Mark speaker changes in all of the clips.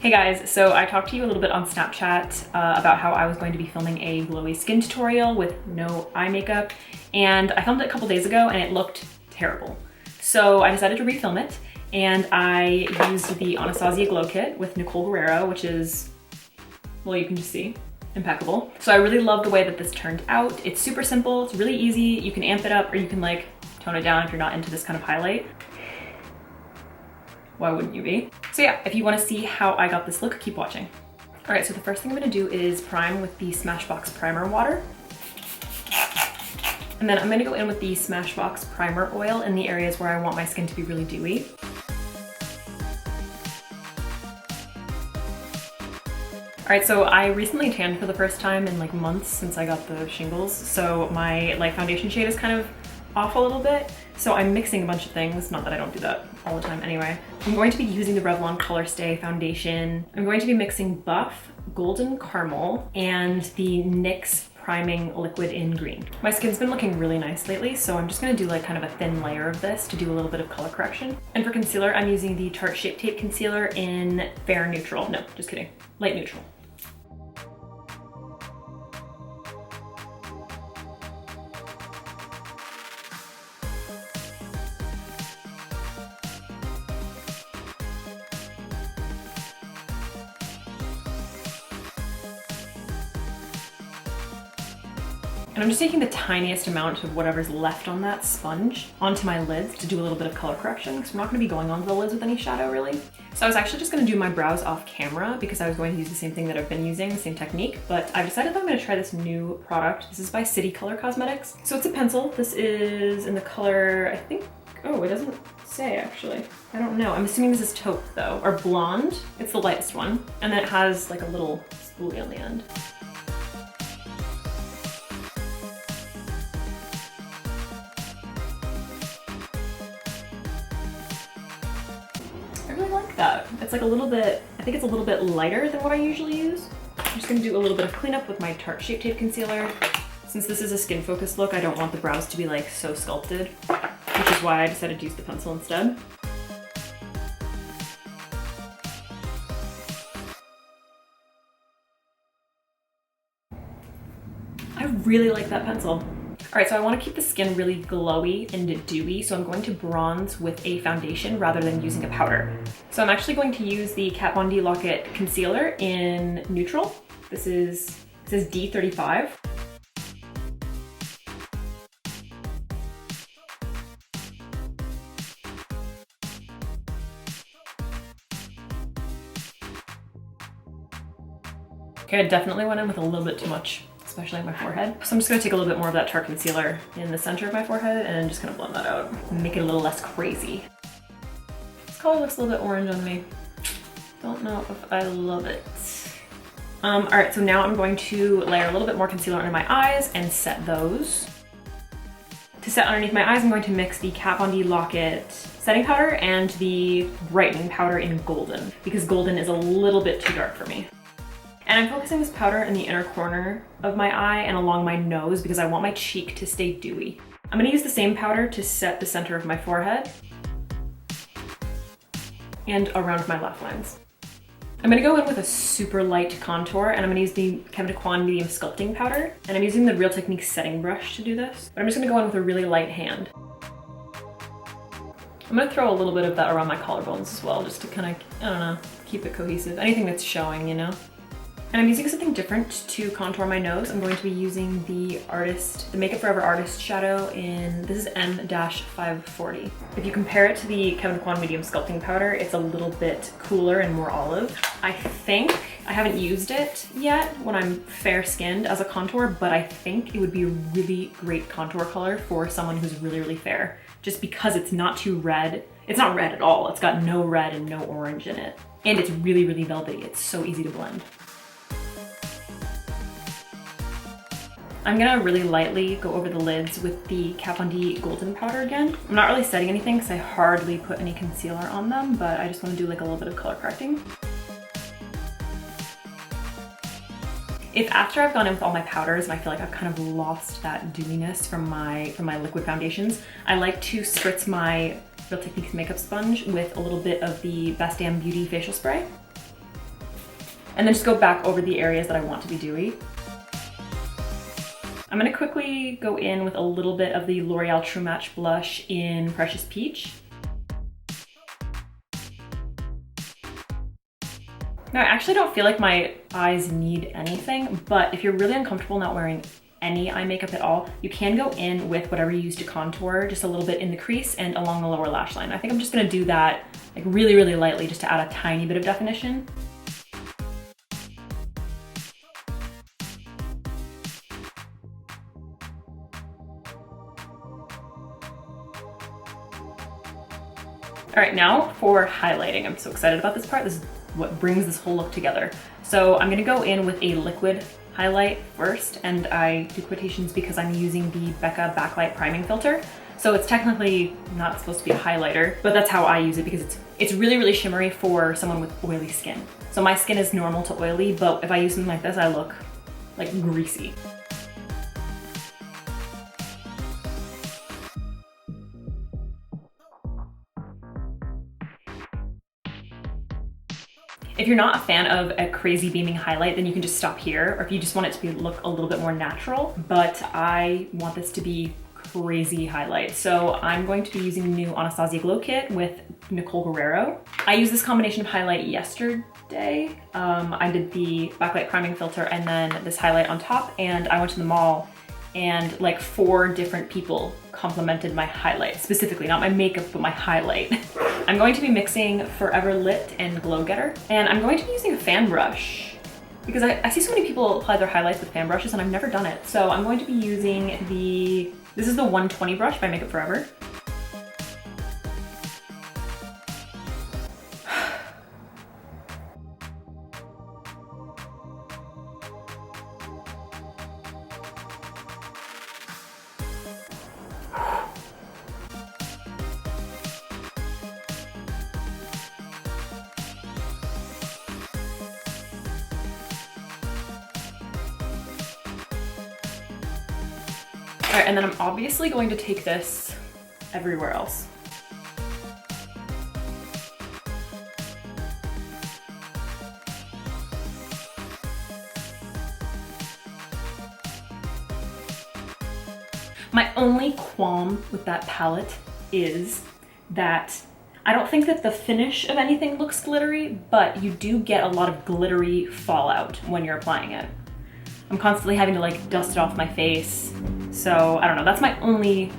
Speaker 1: Hey guys, so I talked to you a little bit on Snapchat about how I was going to be filming a glowy skin tutorial with no eye makeup, and I filmed it a couple days ago and it looked terrible. So I decided to refilm it, and I used the Anastasia Glow Kit with Nicole Guerriero, which is, well, you can just see, impeccable. So I really love the way that this turned out. It's super simple, it's really easy. You can amp it up or you can like tone it down if you're not into this kind of highlight. Why wouldn't you be? So yeah, if you want to see how I got this look, keep watching. All right, so the first thing I'm gonna do is prime with the Smashbox Primer Water. And then I'm gonna go in with the Smashbox Primer Oil in the areas where I want my skin to be really dewy. All right, so I recently tanned for the first time in like months since I got the shingles. So my like foundation shade is kind of off a little bit. So I'm mixing a bunch of things, not that I don't do that all the time anyway. I'm going to be using the Revlon Color Stay foundation. I'm going to be mixing Buff, Golden Caramel, and the NYX Priming Liquid in Green. My skin's been looking really nice lately, so I'm just gonna do like kind of a thin layer of this to do a little bit of color correction. And for concealer, I'm using the Tarte Shape Tape Concealer in Fair Neutral. No, just kidding, Light Neutral. And I'm just taking the tiniest amount of whatever's left on that sponge onto my lids to do a little bit of color correction, because we're not gonna be going onto the lids with any shadow really. So I was actually just gonna do my brows off camera because I was going to use the same thing that I've been using, the same technique, but I've decided that I'm gonna try this new product. This is by City Color Cosmetics. So it's a pencil. This is in the color, I think, oh, it doesn't say actually. I don't know. I'm assuming this is taupe though, or blonde. It's the lightest one. And then it has like a little spoolie on the end. I really like that. It's like a little bit, I think it's a little bit lighter than what I usually use. I'm just gonna do a little bit of cleanup with my Tarte Shape Tape Concealer. Since this is a skin focused look, I don't want the brows to be like so sculpted, which is why I decided to use the pencil instead. I really like that pencil. All right, so I want to keep the skin really glowy and dewy, so I'm going to bronze with a foundation rather than using a powder. So I'm actually going to use the Kat Von D Lock-It Concealer in Neutral. It says D35. Okay, I definitely went in with a little bit too much, especially on my forehead. So I'm just gonna take a little bit more of that Tarte concealer in the center of my forehead and just kind of blend that out and make it a little less crazy. This color looks a little bit orange on me. Don't know if I love it. All right, so now I'm going to layer a little bit more concealer under my eyes and set those. To set underneath my eyes, I'm going to mix the Kat Von D Lock-It setting powder and the brightening powder in Golden, because Golden is a little bit too dark for me. And I'm focusing this powder in the inner corner of my eye and along my nose because I want my cheek to stay dewy. I'm gonna use the same powder to set the center of my forehead and around my laugh lines. I'm gonna go in with a super light contour, and I'm gonna use the Kevyn Aucoin Medium Sculpting Powder, and I'm using the Real Technique setting brush to do this, but I'm just gonna go in with a really light hand. I'm gonna throw a little bit of that around my collarbones as well, just to kind of, I don't know, keep it cohesive. Anything that's showing, you know? And I'm using something different to contour my nose. I'm going to be using the Makeup Forever Artist shadow in, this is M-540. If you compare it to the Kevyn Aucoin Medium Sculpting Powder, it's a little bit cooler and more olive. I think, I haven't used it yet when I'm fair skinned as a contour, but I think it would be a really great contour color for someone who's really, really fair, just because it's not too red. It's not red at all. It's got no red and no orange in it. And it's really, really velvety. It's so easy to blend. I'm gonna really lightly go over the lids with the Kat Von D Golden Powder again. I'm not really setting anything because I hardly put any concealer on them, but I just want to do like a little bit of color correcting. If after I've gone in with all my powders and I feel like I've kind of lost that dewiness from my liquid foundations, I like to spritz my Real Techniques makeup sponge with a little bit of the Best Damn Beauty facial spray. and then just go back over the areas that I want to be dewy. I'm gonna quickly go in with a little bit of the L'Oreal True Match blush in Precious Peach. Now, I actually don't feel like my eyes need anything, but if you're really uncomfortable not wearing any eye makeup at all, you can go in with whatever you use to contour, just a little bit in the crease and along the lower lash line. I think I'm just gonna do that like really, really lightly just to add a tiny bit of definition. All right, now for highlighting. I'm so excited about this part. This is what brings this whole look together. So I'm gonna go in with a liquid highlight first, and I do quotations because I'm using the Becca Backlight Priming Filter. So it's technically not supposed to be a highlighter, but that's how I use it because it's really, really shimmery for someone with oily skin. So my skin is normal to oily, but if I use something like this, I look like greasy. If you're not a fan of a crazy beaming highlight, then you can just stop here, or if you just want it to look a little bit more natural, but I want this to be crazy highlight. So I'm going to be using the new Anastasia Glow Kit with Nicole Guerriero. I used this combination of highlight yesterday. I did the backlight priming filter and then this highlight on top, and I went to the mall and like 4 different people complimented my highlight, specifically, not my makeup, but my highlight. I'm going to be mixing Forever Lit and Glow Getter, and I'm going to be using a fan brush because I see so many people apply their highlights with fan brushes and I've never done it. So I'm going to be using this is the 120 brush by Makeup Forever. All right, and then I'm obviously going to take this everywhere else. My only qualm with that palette is that I don't think that the finish of anything looks glittery, but you do get a lot of glittery fallout when you're applying it. I'm constantly having to like dust it off my face. So I don't know, that's my only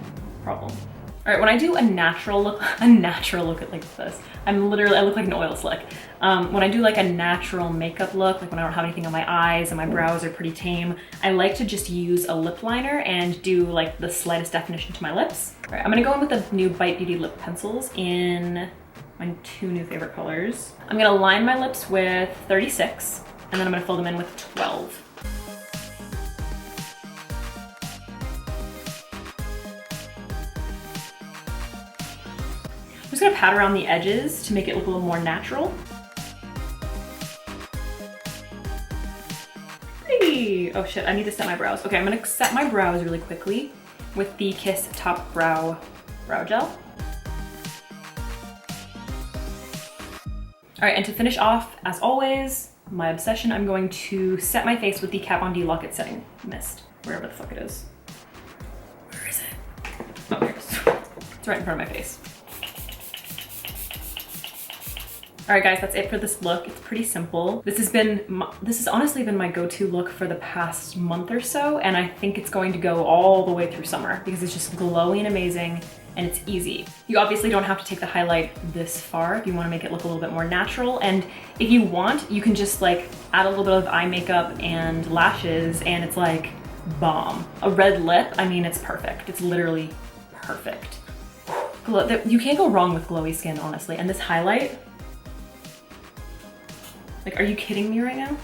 Speaker 1: problem. All right, when I do a natural look at like this, I look like an oil slick. When I do like a natural makeup look, like when I don't have anything on my eyes and my brows are pretty tame, I like to just use a lip liner and do like the slightest definition to my lips. All right, I'm gonna go in with the new Bite Beauty lip pencils in my 2 new favorite colors. I'm gonna line my lips with 36, and then I'm gonna fill them in with 12. I'm just gonna pat around the edges to make it look a little more natural. Hey! Oh shit, I need to set my brows. Okay, I'm gonna set my brows really quickly with the Kiss Top Brow Gel. All right, and to finish off, as always, my obsession, I'm going to set my face with the Kat Von D Lock It Setting Mist, wherever the fuck it is. Where is it? Oh, here it is. It's right in front of my face. All right, guys, that's it for this look. It's pretty simple. This has honestly been my go-to look for the past month or so, and I think it's going to go all the way through summer because it's just glowy and amazing, and it's easy. You obviously don't have to take the highlight this far if you want to make it look a little bit more natural, and if you want, you can just like add a little bit of eye makeup and lashes, and it's like bomb. A red lip, I mean, it's perfect. It's literally perfect. You can't go wrong with glowy skin, honestly, and this highlight, like, are you kidding me right now?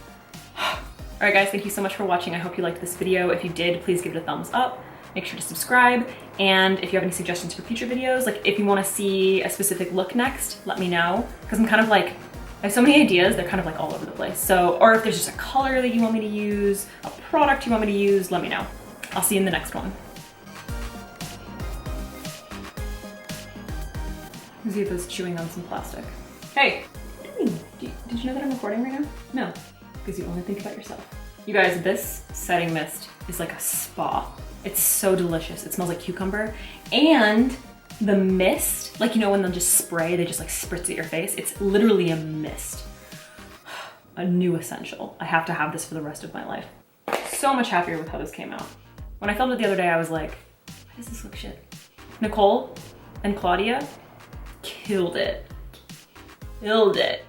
Speaker 1: All right, guys, thank you so much for watching. I hope you liked this video. If you did, please give it a thumbs up. Make sure to subscribe. And if you have any suggestions for future videos, like if you want to see a specific look next, let me know. Because I'm kind of like, I have so many ideas, they're kind of like all over the place. So, or if there's just a color that you want me to use, a product you want me to use, let me know. I'll see you in the next one. Ziva's chewing on some plastic. Hey! Did you know that I'm recording right now? No. because you only think about yourself. You guys, this setting mist is like a spa. It's so delicious. It smells like cucumber. And the mist, like, you know, when they'll just spray, they just like spritz at your face. It's literally a mist. A new essential. I have to have this for the rest of my life. So much happier with how this came out. When I filmed it the other day, I was like, why does this look shit? Nicole and Claudia killed it. Killed it.